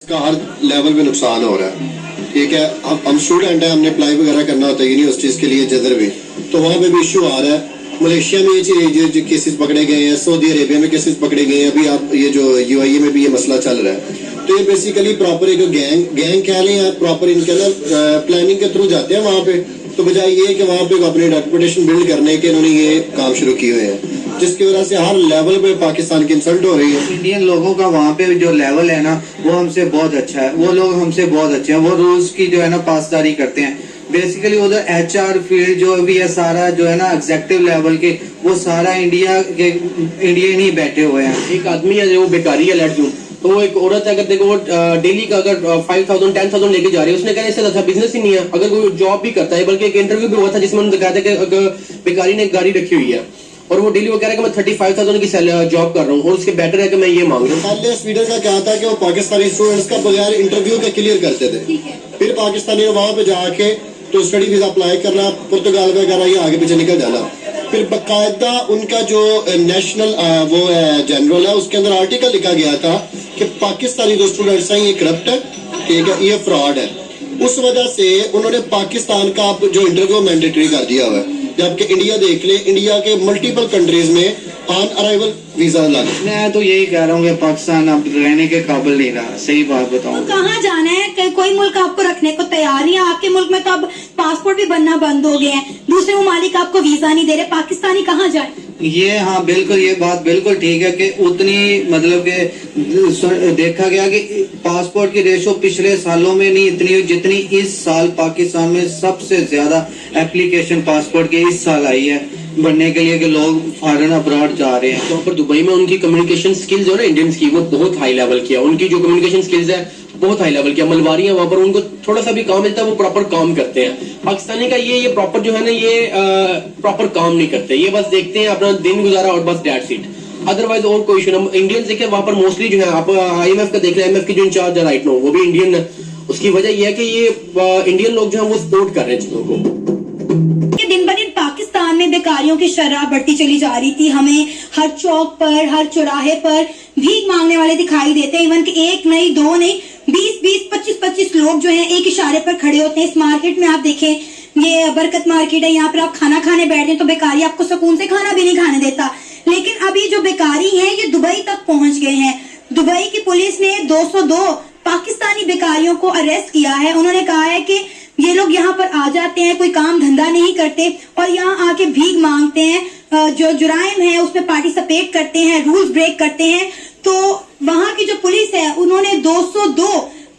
کا ہر لیول پہ نقصان ہو رہا ہے. ٹھیک ہے, ہم اسٹوڈنٹ ہیں, ہم نے اپلائی وغیرہ کرنا ہوتا ہے یونیورسٹیز کے لیے جدھر بھی, تو وہاں پہ بھی ایشو آ رہا ہے. ملیشیا میں یہ کیسز پکڑے گئے ہیں, سعودی عربیہ میں کیسز پکڑے گئے ہیں, ابھی آپ یہ جو یو آئی اے میں بھی یہ مسئلہ چل رہا ہے. تو یہ بیسیکلی پراپر ایک گینگ کہہ لیں یا پراپر ان کے نا پلاننگ کے تھرو جاتے ہیں وہاں پہ, تو بجائے یہ کہ وہاں پہ اپنی ریپوٹیشن بلڈ کرنے کے انہوں نے یہ کام شروع کیے ہوئے ہیں, جس کی وجہ سے ہر لیول پہ پاکستان کی انسلٹ ہو رہی ہے. انڈین لوگوں کا وہاں پہ جو لیول ہے نا وہ ہم سے بہت اچھا ہے, وہ لوگ ہم سے بہت اچھے ہیں, وہ رولز کی جو ہے نا پاسداری کرتے ہیں. بیسیکلی ادھر ایچ آر فیلڈ جو بھی ہے سارا جو ہے نا ایگزیکٹو لیول کے وہ سارا انڈین ہی بیٹھے ہوئے ہیں. ایک آدمی ہے جو بیکاری ہے لیٹ کیوں, تو وہ ایک عورت ہے, اگر دیکھو وہ ڈیلی کا اگر 5,000 10,000 لے کے جا رہی ہے, اس نے کہا اس سے اچھا بزنس ہی نہیں ہے. اگر کوئی جاب بھی کرتا ہے, بلکہ ایک انٹرویو بھی ہوا تھا جس میں انہوں نے کہا تھا کہ اگر بیکاری نے ایک گاڑی رکھی ہوئی ہے اور وہ ڈیلی وہ کہہ رہا ہے کہ میں 35,000 کی جاب کر رہا ہوں اور اس کے بیٹر ہے کہ میں یہ مانگ رہا ہوں. پہلے اسپیڈر کا کیا تھا کہ وہ پاکستانی اسٹوڈنٹس کا بغیر انٹرویو کے کلیئر کرتے تھے, پھر پاکستانی وہاں پہ جا کے تو اسٹڈی ویزا اپلائی کرنا, پرتگال وغیرہ یہ آگے پیچھے نکل جانا. پھر باقاعدہ ان کا جو نیشنل وہ جنرل ہے اس کے اندر آرٹیکل لکھا گیا تھا کہ پاکستانی جو اسٹوڈنٹس ہیں یہ کرپٹ ہے, ٹھیک ہے, یہ فراڈ ہے. اس وجہ سے انہوں نے پاکستان کا جو انٹرویو مینڈیٹری کر دیا ہوا ہے, جبکہ انڈیا دیکھ لیں, انڈیا کے ملٹیپل کنٹریز میں آن ارائیول ویزا لگا. میں تو یہی کہہ رہا ہوں کہ پاکستان اب رہنے کے قابل نہیں رہا, صحیح بات بتاؤں. کہاں جانا ہے کہ کوئی ملک آپ کو رکھنے کو تیار نہیں ہے. آپ کے ملک میں تو اب پاسپورٹ بھی بننا بند ہو گئے ہیں, دوسرے ممالک آپ کو ویزا نہیں دے رہے, پاکستانی کہاں جائے. یہ ہاں بالکل, یہ بات بالکل ٹھیک ہے کہ اتنی مطلب کہ دیکھا گیا کہ پاسپورٹ کی ریشو پچھلے سالوں میں نہیں اتنی ہوئی جتنی اس سال پاکستان میں سب سے زیادہ اپلیکیشن پاسپورٹ کی اس سال آئی ہے بننے کے لیے کہ لوگ فارن ابراڈ جا رہے ہیں. وہاں پر دبئی میں ان کی کمیونیکیشن سکلز جو ہے نا انڈینس کی, وہ بہت ہائی لیول کی ہے. ان کی جو کمیونیکیشن سکلز ہے بہت ہائی لیول کی ہے. ملواری ہیں وہاں پر, ان کو تھوڑا سا بھی کام ملتا ہے وہ پراپر کام کرتے ہیں. پاکستانی کا یہ پراپر جو ہے نا یہ پراپر کام نہیں کرتے, یہ بس دیکھتے ہیں اپنا دن گزارا اور بس دیٹ سیٹ, ادروائز اور کوئی ایشو نہیں. انڈینس دیکھیں وہاں پر موسٹلی جو ہے, آپ آئی ایم ایف کا دیکھ لیں, آئی ایم ایف کی جو انچارج ہے رائٹ نو وہ بھی انڈین ہے. اس کی وجہ یہ ہے کہ یہ انڈین لوگ جو ہیں وہ سپورٹ کر رہے ہیں چیزوں کو. دن بدن پاکستان میں بیکاریوں کی شرح بڑھتی چلی جا رہی تھی. ہمیں ہر چوک پر, ہر چوراہے پر بھیک مانگنے والے دکھائی دیتے ہیں. ایون کہ ایک نہیں, دو نہیں, 20 25 لوگ جو ہیں ایک اشارے پر کھڑے ہوتے ہیں. اس مارکیٹ میں آپ دیکھیں, یہ برکت مارکیٹ ہے, یہاں پر آپ کھانا کھانے بیٹھتے ہیں تو بیکاری آپ کو سکون سے کھانا بھی نہیں کھانے دیتا. لیکن ابھی جو بیکاری ہیں یہ دبئی تک پہنچ گئے ہیں. دبئی کی پولیس نے 202 پاکستانی بیکاریوں کو اریسٹ کیا ہے. انہوں نے کہا ہے کہ یہ لوگ یہاں پر آ جاتے ہیں, کوئی کام دھندا نہیں کرتے اور یہاں آ کے بھیک مانگتے ہیں, جو جرائم ہے اس میں پارٹیسپیٹ کرتے ہیں, رولز بریک کرتے ہیں. تو وہاں کی جو پولیس ہے انہوں نے 202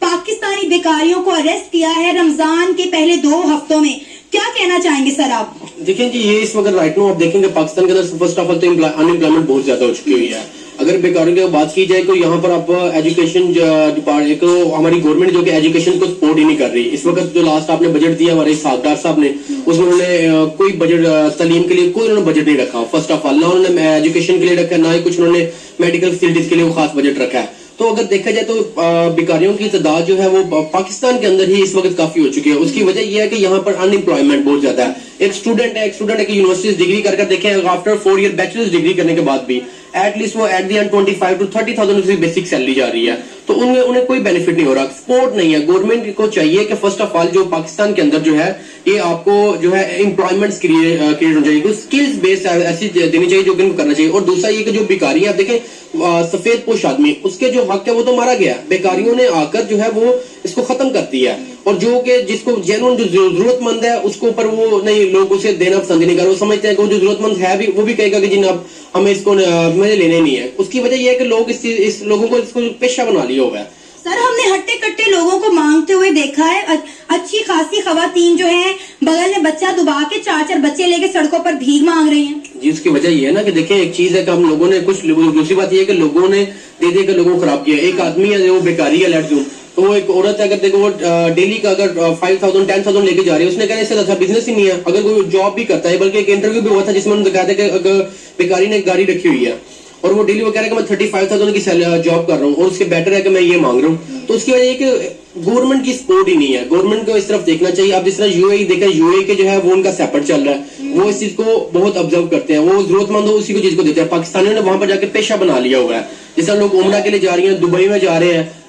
پاکستانی بیکاریوں کو اریسٹ کیا ہے رمضان کے پہلے 2 ہفتوں میں. کیا کہنا چاہیں گے سر آپ؟ دیکھیں جی, یہ اس وقت رائٹ نو آپ دیکھیں گے پاکستان کے اندر فرسٹ آف آل تو ان امپلائمنٹ بہت زیادہ ہو چکی ہوئی ہے. اگر بیکاروں کی بات کی جائے تو یہاں پر آپ ایجوکیشن ڈپارٹمنٹ کو, ہماری گورنمنٹ جو کہ ایجوکیشن کو سپورٹ ہی نہیں کر رہی. اس وقت جو لاسٹ آپ نے بجٹ دیا ہمارے ساکدار صاحب نے, اس میں انہوں نے کوئی بجٹ تعلیم کے لیے کوئی انہوں نے بجٹ نہیں رکھا. فرسٹ آف آل نہ انہوں نے ایجوکیشن کے لیے رکھا, نہ ہی کچھ انہوں نے میڈیکل فیسلٹیز کے لیے وہ خاص بجٹ رکھا ہے. تو اگر دیکھا جائے تو بیکاریوں کی تعداد جو ہے وہ پاکستان کے اندر ہی اس وقت کافی ہو چکی ہے. اس کی وجہ یہ ہے کہ یہاں پر ان امپلائمنٹ بہت زیادہ ہے. ایک اسٹوڈنٹ ہے کہ یونیورسٹی ڈگری کر دیکھیں, آفٹر 4 ایئر بیچلرز ڈگری کرنے کے بعد بھی ایٹ لیسٹ وہ ایٹ دی اینڈ 25 to 30,000 کی بیسک سیلری جا رہی ہے. تو انہیں کوئی بینیفٹ نہیں ہو رہا, سپورٹ نہیں ہے. گورنمنٹ کو چاہیے کہ فرسٹ آف آل جو پاکستان کے اندر جو ہے یہ آپ کو جو ہے امپلائمنٹ کریٹ ہونی چاہیے, اسکلز بیسڈ ایسی دینی چاہیے جو ان کو کرنا چاہیے. اور دوسرا یہ کہ جو بیکاری ہے, آپ دیکھیں سفید پوش آدمی, اس کے جو حق ہے وہ تو مارا گیا. بیکاریوں نے آ کر جو ہے وہ اس کو ختم کر دیا ہے, اور جو کہ جس کو جینون جو ضرورت مند ہے اس کو اوپر وہ نہیں, لوگ اسے دینا پسند نہیں کر رہے. وہ سمجھتے ہیں کہ وہ جو ضرورت مند ہے بھی وہ بھی کہے گا کہ جی اب ہمیں اس کو مجھے لینے نہیں ہے. اس کی وجہ یہ ہے کہ لوگ اس لوگوں کو اس کو پیشہ بنا لیا ہوا ہے. سر ہم نے ہٹے کٹے لوگوں کو مانگتے ہوئے دیکھا ہے. اچھی خاصی خواتین جو ہیں بغل میں بچہ دبا کے 4 بچے لے کے سڑکوں پر بھیک مانگ رہی ہیں. جی, اس کی وجہ یہ ہے نا کہ دیکھیں ایک چیز ہے کہ ہم لوگوں نے کچھ, دوسری بات یہ ہے کہ لوگوں نے دے کر لوگوں کو خراب کیا. ایک آدمی ہے وہ بیکاری ہے لیٹ کیوں, تو وہ ایک عورت ہے اگر دیکھو وہ ڈیلی کا اگر 5,000 10,000 لے کے جا رہی ہے, اس نے کہا اس سے اچھا بزنس ہی نہیں ہے. اگر کوئی جاب بھی کرتا ہے, بلکہ ایک انٹرویو بھی ہوا تھا جس میں انہوں نے کہا تھا کہ اگر بیکاری نے ایک گاڑی رکھی ہوئی ہے اور وہ ڈیلی وہ کہہ رہا ہے کہ میں 35,000 کی جاب کر رہا ہوں اور اس کے بیٹر ہے کہ میں یہ مانگ رہا ہوں. تو اس کی وجہ یہ کہ گورنمنٹ کی سپورٹ ہی نہیں ہے. گورنمنٹ کو اس طرف دیکھنا چاہیے. آپ جس طرح یو اے ای دیکھیں, یو اے کے جو ہے وہ ان کا سیپٹ چل رہا ہے, وہ اس چیز کو بہت آبزرو کرتے ہیں, وہ ضرورت مند ہو اسی کو چیز کو دیتے ہیں. پاکستانیوں نے وہاں پر جا کے پیشہ بنا لیا ہوا ہے. جس طرح لوگ عمرہ کے لیے جا رہی ہیں, دبئی میں جا رہے ہیں,